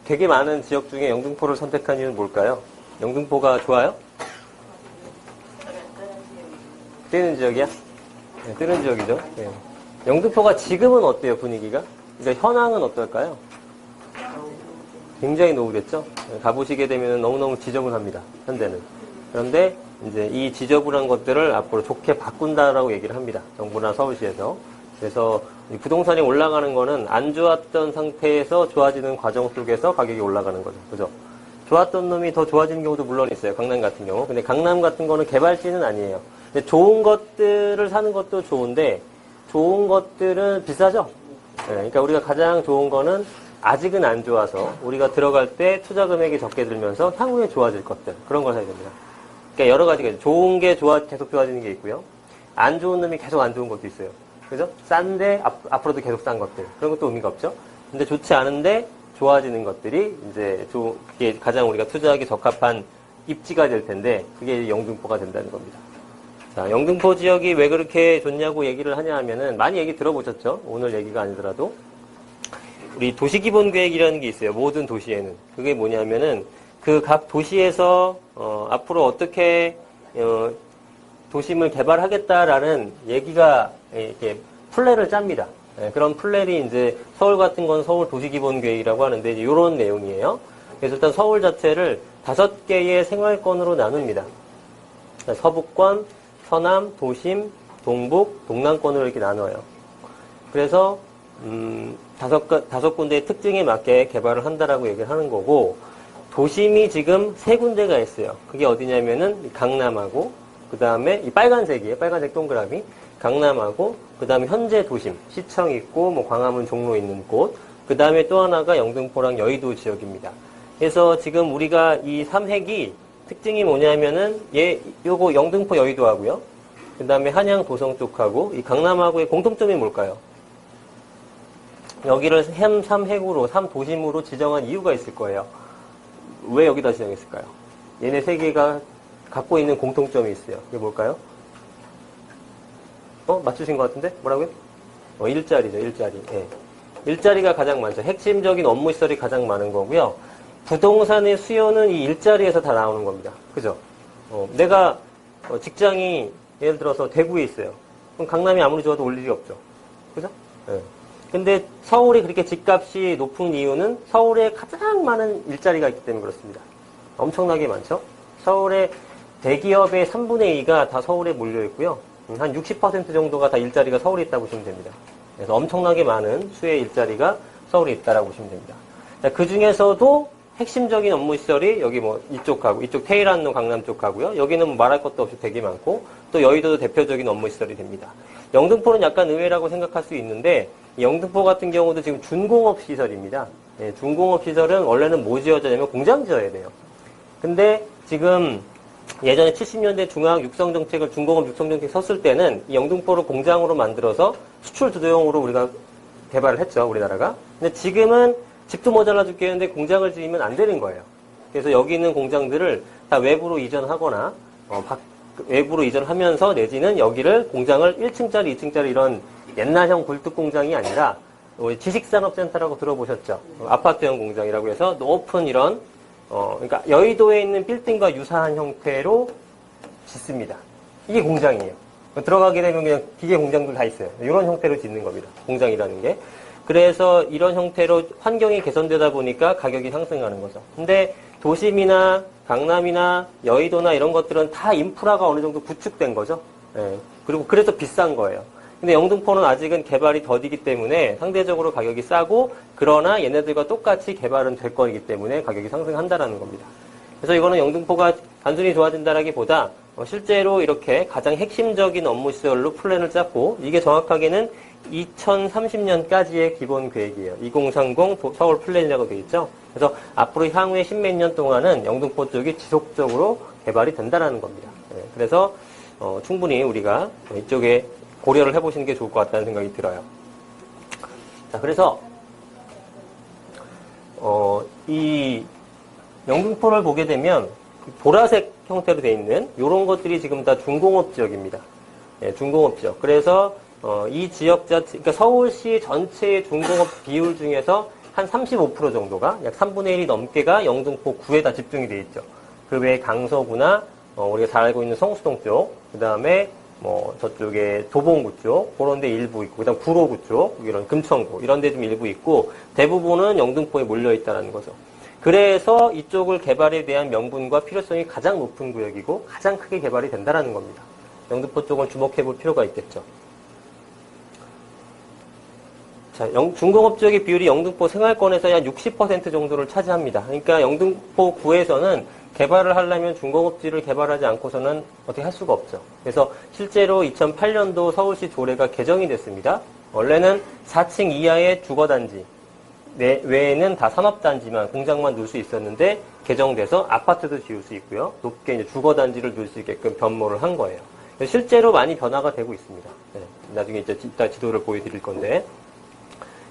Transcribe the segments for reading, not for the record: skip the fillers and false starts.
되게 많은 지역 중에 영등포를 선택한 이유는 뭘까요? 영등포가 좋아요? 뜨는 지역이야? 네, 뜨는 지역이죠. 네. 영등포가 지금은 어때요, 분위기가? 그러니까 현황은 어떨까요? 굉장히 노후됐죠? 네, 가보시게 되면 너무너무 지저분합니다, 현재는. 그런데 이제 이 지저분한 것들을 앞으로 좋게 바꾼다라고 얘기를 합니다. 정부나 서울시에서. 그래서 부동산이 올라가는 거는 안 좋았던 상태에서 좋아지는 과정 속에서 가격이 올라가는 거죠. 그죠? 좋았던 놈이 더 좋아지는 경우도 물론 있어요. 강남 같은 경우. 근데 강남 같은 거는 개발지는 아니에요. 근데 좋은 것들을 사는 것도 좋은데 좋은 것들은 비싸죠? 네, 그러니까 우리가 가장 좋은 거는 아직은 안 좋아서 우리가 들어갈 때 투자 금액이 적게 들면서 향후에 좋아질 것들. 그런 걸 사야 됩니다. 그러니까 여러 가지가 있어요. 좋은 게 계속 좋아지는 게 있고요. 안 좋은 놈이 계속 안 좋은 것도 있어요. 그죠? 싼데 앞으로도 계속 싼 것들. 그런 것도 의미가 없죠. 근데 좋지 않은데 좋아지는 것들이 이제 그게 가장 우리가 투자하기 적합한 입지가 될 텐데 그게 영등포가 된다는 겁니다. 자, 영등포 지역이 왜 그렇게 좋냐고 얘기를 하냐 하면은 많이 얘기 들어보셨죠? 오늘 얘기가 아니더라도. 우리 도시기본계획이라는 게 있어요. 모든 도시에는. 그게 뭐냐면은 그 각 도시에서 앞으로 어떻게 도심을 개발하겠다라는 얘기가 이렇게 플랜을 짭니다. 그런 플랜이 이제 서울 같은 건 서울 도시기본계획이라고 하는데 이런 내용이에요. 그래서 일단 서울 자체를 5개의 생활권으로 나눕니다. 서북권, 서남, 도심, 동북, 동남권으로 이렇게 나눠요. 그래서 5군데의 특징에 맞게 개발을 한다라고 얘기를 하는 거고 도심이 지금 3군데가 있어요. 그게 어디냐면은 강남하고 그 다음에 이 빨간색이에요. 빨간색 동그라미. 강남하고 그 다음에 현재 도심, 시청 있고 뭐 광화문 종로 있는 곳. 그 다음에 또 하나가 영등포랑 여의도 지역입니다. 그래서 지금 우리가 이 3핵이 특징이 뭐냐면은 요거 영등포 여의도하고요. 그 다음에 한양 도성 쪽하고 이 강남하고의 공통점이 뭘까요? 여기를 3핵으로 3도심으로 지정한 이유가 있을 거예요. 왜 여기다 지정했을까요? 얘네 3개가 갖고 있는 공통점이 있어요. 그게 뭘까요? 맞추신 것 같은데? 뭐라고요? 일자리죠, 일자리. 예. 일자리가 가장 많죠. 핵심적인 업무 시설이 가장 많은 거고요. 부동산의 수요는 이 일자리에서 다 나오는 겁니다. 그죠? 내가 직장이 예를 들어서 대구에 있어요. 그럼 강남이 아무리 좋아도 올 일이 없죠. 그죠? 예. 근데 서울이 그렇게 집값이 높은 이유는 서울에 가장 많은 일자리가 있기 때문에 그렇습니다. 엄청나게 많죠? 서울의 대기업의 3분의 2가 다 서울에 몰려 있고요. 한 60% 정도가 다 일자리가 서울에 있다고 보시면 됩니다. 그래서 엄청나게 많은 수의 일자리가 서울에 있다라고 보시면 됩니다. 그 중에서도 핵심적인 업무 시설이 여기 뭐 이쪽하고 이쪽 테일한로 강남 쪽하고요. 여기는 뭐 말할 것도 없이 되게 많고 또 여의도도 대표적인 업무 시설이 됩니다. 영등포는 약간 의외라고 생각할 수 있는데 영등포 같은 경우도 지금 준공업 시설입니다. 예, 준공업 시설은 원래는 뭐 지어져야 되냐면 공장 지어야 돼요. 근데 지금 예전에 70년대 중앙 육성정책을 중공업 육성정책 썼을 때는 이 영등포를 공장으로 만들어서 수출 주도용으로 우리가 개발을 했죠, 우리나라가. 근데 지금은 집도 모자라 죽겠는데 공장을 지으면 안 되는 거예요. 그래서 여기 있는 공장들을 다 외부로 이전하거나 외부로 이전하면서 내지는 여기를 공장을 1층짜리, 2층짜리 이런 옛날형 굴뚝 공장이 아니라 지식산업센터라고 들어보셨죠? 아파트형 공장이라고 해서 높은 이런 그러니까 여의도에 있는 빌딩과 유사한 형태로 짓습니다. 이게 공장이에요. 들어가게 되면 그냥 기계 공장들 다 있어요. 이런 형태로 짓는 겁니다. 공장이라는 게. 그래서 이런 형태로 환경이 개선되다 보니까 가격이 상승하는 거죠. 근데 도심이나 강남이나 여의도나 이런 것들은 다 인프라가 어느 정도 구축된 거죠. 예. 그리고 그래서 비싼 거예요. 근데 영등포는 아직은 개발이 더디기 때문에 상대적으로 가격이 싸고 그러나 얘네들과 똑같이 개발은 될 거이기 때문에 가격이 상승한다라는 겁니다. 그래서 이거는 영등포가 단순히 좋아진다라기보다 실제로 이렇게 가장 핵심적인 업무 시설로 플랜을 짰고 이게 정확하게는 2030년까지의 기본 계획이에요. 2030 서울 플랜이라고 되어 있죠. 그래서 앞으로 향후에 10몇 년 동안은 영등포 쪽이 지속적으로 개발이 된다라는 겁니다. 그래서 충분히 우리가 이쪽에 고려를 해보시는 게 좋을 것 같다는 생각이 들어요. 자, 그래서 이 영등포를 보게 되면 보라색 형태로 되어 있는 이런 것들이 지금 다 중공업 지역입니다. 예, 중공업 지역. 그래서 이 지역 자체, 그러니까 서울시 전체의 중공업 비율 중에서 한 35% 정도가, 약 3분의 1이 넘게가 영등포 구에 다 집중이 돼 있죠. 그 외에 강서구나, 우리가 잘 알고 있는 성수동 쪽, 그 다음에 저쪽에 도봉구 쪽, 그런 데 일부 있고, 그 다음 구로구 쪽, 이런 금천구, 이런 데 좀 일부 있고, 대부분은 영등포에 몰려 있다는 거죠. 그래서 이쪽을 개발에 대한 명분과 필요성이 가장 높은 구역이고, 가장 크게 개발이 된다는 겁니다. 영등포 쪽을 주목해 볼 필요가 있겠죠. 자, 중공업 지역의 비율이 영등포 생활권에서 약 60% 정도를 차지합니다. 그러니까 영등포 구에서는 개발을 하려면 중공업지를 개발하지 않고서는 어떻게 할 수가 없죠. 그래서 실제로 2008년도 서울시 조례가 개정이 됐습니다. 원래는 4층 이하의 주거단지 외에는 다 산업단지만, 공장만 놓을 수 있었는데 개정돼서 아파트도 지을 수 있고요. 높게 이제 주거단지를 놓을 수 있게끔 변모를 한 거예요. 실제로 많이 변화가 되고 있습니다. 네, 나중에 이따 지도를 보여드릴 건데.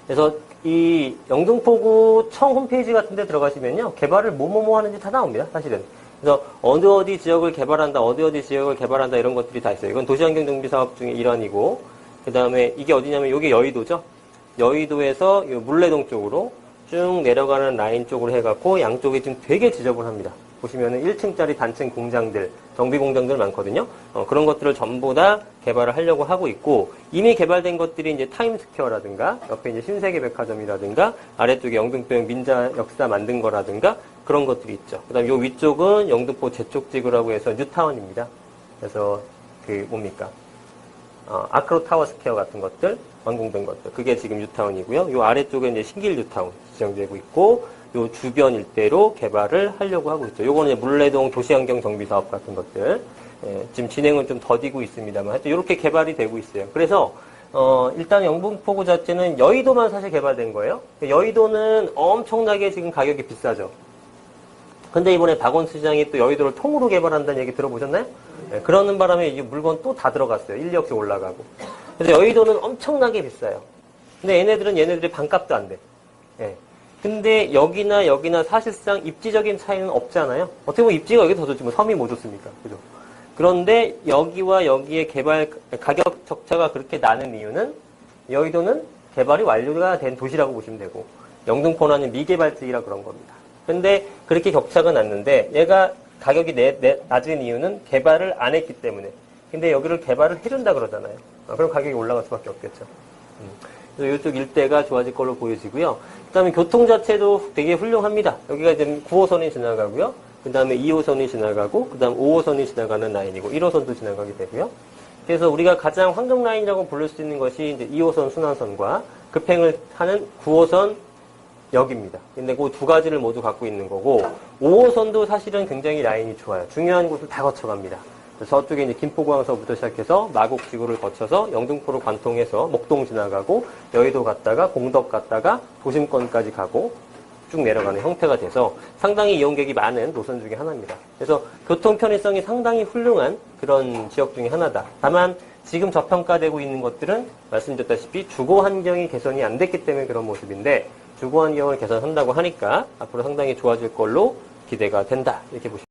그래서 이 영등포구 청 홈페이지 같은 데 들어가시면요, 개발을 뭐뭐뭐 하는지 다 나옵니다, 사실은. 그래서 어디 지역을 개발한다, 어디 지역을 개발한다, 이런 것들이 다 있어요. 이건 도시환경정비사업 중에 일환이고, 그 다음에 이게 어디냐면 이게 여의도죠. 여의도에서 물레동 쪽으로 쭉 내려가는 라인 쪽으로 해갖고 양쪽이 지금 되게 지저분합니다. 보시면은 1층짜리 단층 공장들, 정비 공장들 많거든요. 그런 것들을 전부 다 개발을 하려고 하고 있고, 이미 개발된 것들이 이제 타임스퀘어라든가, 옆에 이제 신세계 백화점이라든가, 아래쪽에 영등포역 민자 역사 만든 거라든가, 그런 것들이 있죠. 그 다음 요 위쪽은 영등포 제촉지구라고 해서 뉴타운입니다. 그래서 뭡니까? 아크로 타워 스퀘어 같은 것들, 완공된 것들. 그게 지금 뉴타운이고요. 요 아래쪽에 이제 신길 뉴타운 지정되고 있고, 요 주변 일대로 개발을 하려고 하고 있죠. 요거는 이제 물레동 도시환경 정비 사업 같은 것들. 지금 진행은 좀 더디고 있습니다만, 하여튼 요렇게 개발이 되고 있어요. 그래서, 일단 영등포구 자체는 여의도만 사실 개발된 거예요. 여의도는 엄청나게 지금 가격이 비싸죠. 근데 이번에 박원순 시장이 또 여의도를 통으로 개발한다는 얘기 들어보셨나요? 네, 그러는 바람에 이 물건 또 다 들어갔어요. 인력이 올라가고. 그래서 여의도는 엄청나게 비싸요. 근데 얘네들이 반값도 안 돼. 예. 근데 여기나 사실상 입지적인 차이는 없잖아요. 어떻게 보면 입지가 여기 더 좋지 뭐 섬이 뭐 좋습니까? 그죠? 그런데 여기와 여기의 개발 가격 격차가 그렇게 나는 이유는 여의도는 개발이 완료가 된 도시라고 보시면 되고, 영등포는 미개발 지역이라 그런 겁니다. 근데 그렇게 격차가 났는데 얘가 가격이 낮은 이유는 개발을 안 했기 때문에. 근데 여기를 개발을 해준다 그러잖아요. 그럼 가격이 올라갈 수밖에 없겠죠. 그래서 이쪽 일대가 좋아질 걸로 보여지고요. 그 다음에 교통 자체도 되게 훌륭합니다. 여기가 이제 9호선이 지나가고요. 그 다음에 2호선이 지나가고, 그 다음 5호선이 지나가는 라인이고, 1호선도 지나가게 되고요. 그래서 우리가 가장 황금 라인이라고 부를 수 있는 것이 이제 2호선 순환선과 급행을 하는 9호선 역입니다. 근데 그 두 가지를 모두 갖고 있는 거고, 5호선도 사실은 굉장히 라인이 좋아요. 중요한 곳을 다 거쳐갑니다. 저쪽에 이제 김포공항서부터 시작해서 마곡지구를 거쳐서 영등포를 관통해서 목동 지나가고, 여의도 갔다가 공덕 갔다가 도심권까지 가고 쭉 내려가는 형태가 돼서 상당히 이용객이 많은 노선 중에 하나입니다. 그래서 교통 편의성이 상당히 훌륭한 그런 지역 중에 하나다. 다만 지금 저평가되고 있는 것들은 말씀드렸다시피 주거 환경이 개선이 안 됐기 때문에 그런 모습인데, 주거 환경을 개선한다고 하니까 앞으로 상당히 좋아질 걸로 기대가 된다. 이렇게 보시면